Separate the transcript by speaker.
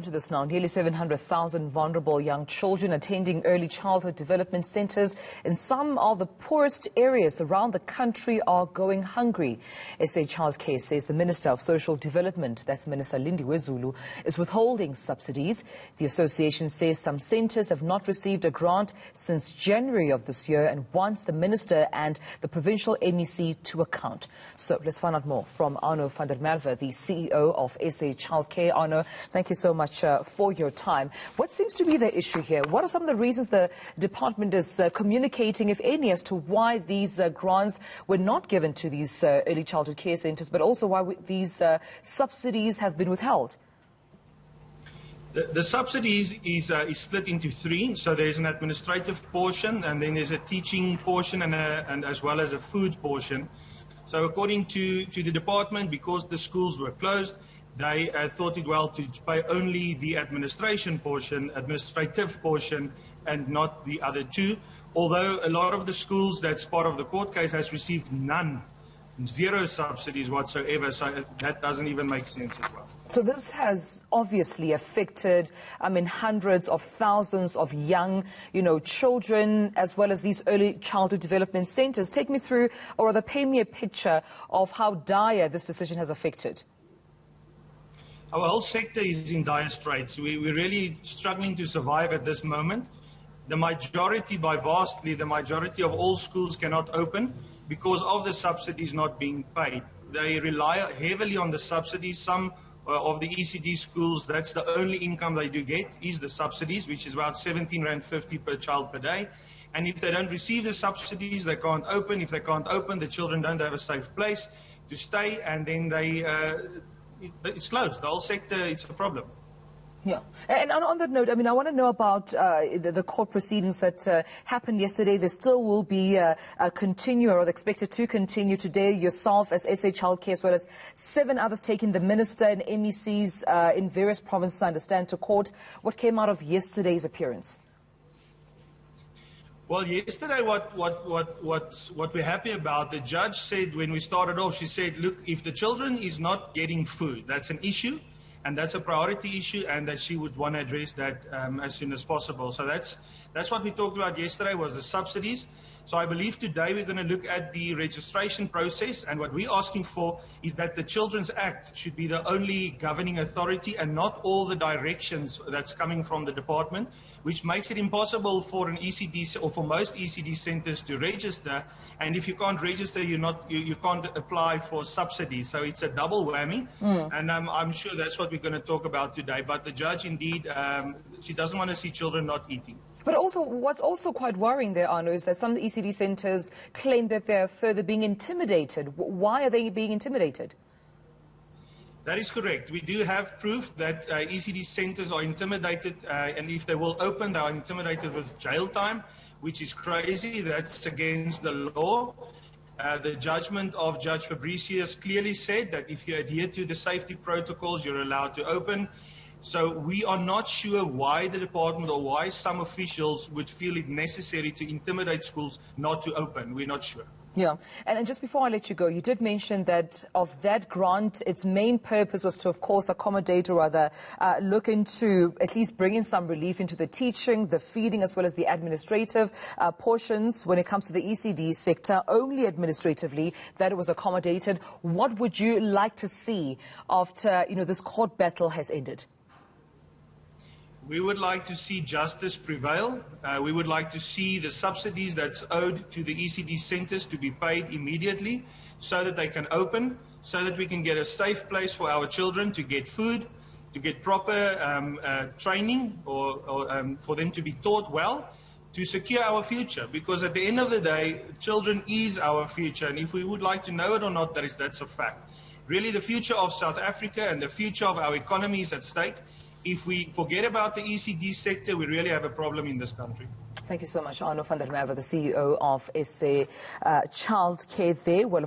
Speaker 1: To this now, nearly 700,000 vulnerable young children attending early childhood development centres in some of the poorest areas around the country are going hungry. SA Childcare says the Minister of Social Development, that's Minister Lindiwe Zulu, is withholding subsidies. The association says some centres have not received a grant since January of this year and wants the Minister and the provincial MEC to account. So let's find out more from Arno van der Merwe, the CEO of SA Childcare. Arno, thank you so much for your time. What seems to be the issue here? What are some of the reasons the department is communicating, if any, as to why these grants were not given to these early childhood care centres, but also why these subsidies have been withheld?
Speaker 2: The subsidies is split into three. So there's an administrative portion, and then there's a teaching portion, and as well as a food portion. So according to the department, because the schools were closed, they thought it well to pay only the administrative portion, and not the other two. Although a lot of the schools that's part of the court case has received zero subsidies whatsoever, so that doesn't even make sense as well.
Speaker 1: So this has obviously affected, hundreds of thousands of young, children, as well as these early childhood development centres. Take me through, or rather paint me a picture of how dire this decision has affected.
Speaker 2: Our whole sector is in dire straits. We're really struggling to survive at this moment. The majority of all schools cannot open because of the subsidies not being paid. They rely heavily on the subsidies. Some of the ECD schools, that's the only income they do get, is the subsidies, which is about R17.50 per child per day. And if they don't receive the subsidies, they can't open. If they can't open, the children don't have a safe place to stay, and then it's closed. The whole sector, it's a problem.
Speaker 1: Yeah. And on that note, I want to know about the court proceedings that happened yesterday. There still will be a continue, or expected to continue today. Yourself as SA Childcare, as well as 7 others taking the Minister and MECs in various provinces, I understand, to court. What came out of yesterday's appearance?
Speaker 2: Well, yesterday, what we're happy about, the judge said when we started off, she said, look, if the children is not getting food, that's an issue, and that's a priority issue, and that she would want to address that as soon as possible. So that's what we talked about yesterday, was the subsidies. So I believe today we're going to look at the registration process, and what we're asking for is that the Children's Act should be the only governing authority and not all the directions that's coming from the department, which makes it impossible for an ECD or for most ECD centres to register. And if you can't register, you can't apply for subsidies. So it's a double whammy, and I'm sure that's what we're going to talk about today. But the judge, indeed, she doesn't want to see children not eating.
Speaker 1: But also, what's also quite worrying there, Arno, is that some ECD centres claim that they're further being intimidated. Why are they being intimidated?
Speaker 2: That is correct. We do have proof that ECD centres are intimidated, and if they will open, they are intimidated with jail time, which is crazy. That's against the law. The judgment of Judge Fabricius clearly said that if you adhere to the safety protocols, you're allowed to open. So we are not sure why the department or why some officials would feel it necessary to intimidate schools not to open. We're not sure.
Speaker 1: Yeah, and just before I let you go, you did mention that of that grant, its main purpose was to, of course, accommodate, or rather look into at least bringing some relief into the teaching, the feeding, as well as the administrative portions. When it comes to the ECD sector, only administratively that it was accommodated. What would you like to see after, this court battle has ended?
Speaker 2: We would like to see justice prevail. We would like to see the subsidies that's owed to the ECD centres to be paid immediately so that they can open, so that we can get a safe place for our children to get food, to get proper training, or for them to be taught well, to secure our future. Because at the end of the day, children is our future, and if we would like to know it or not, that's a fact. Really, the future of South Africa and the future of our economy is at stake. If we forget about the ECD sector, we really have a problem in this country.
Speaker 1: Thank you so much, Arno van der Merwe, the CEO of SA Childcare there. Well,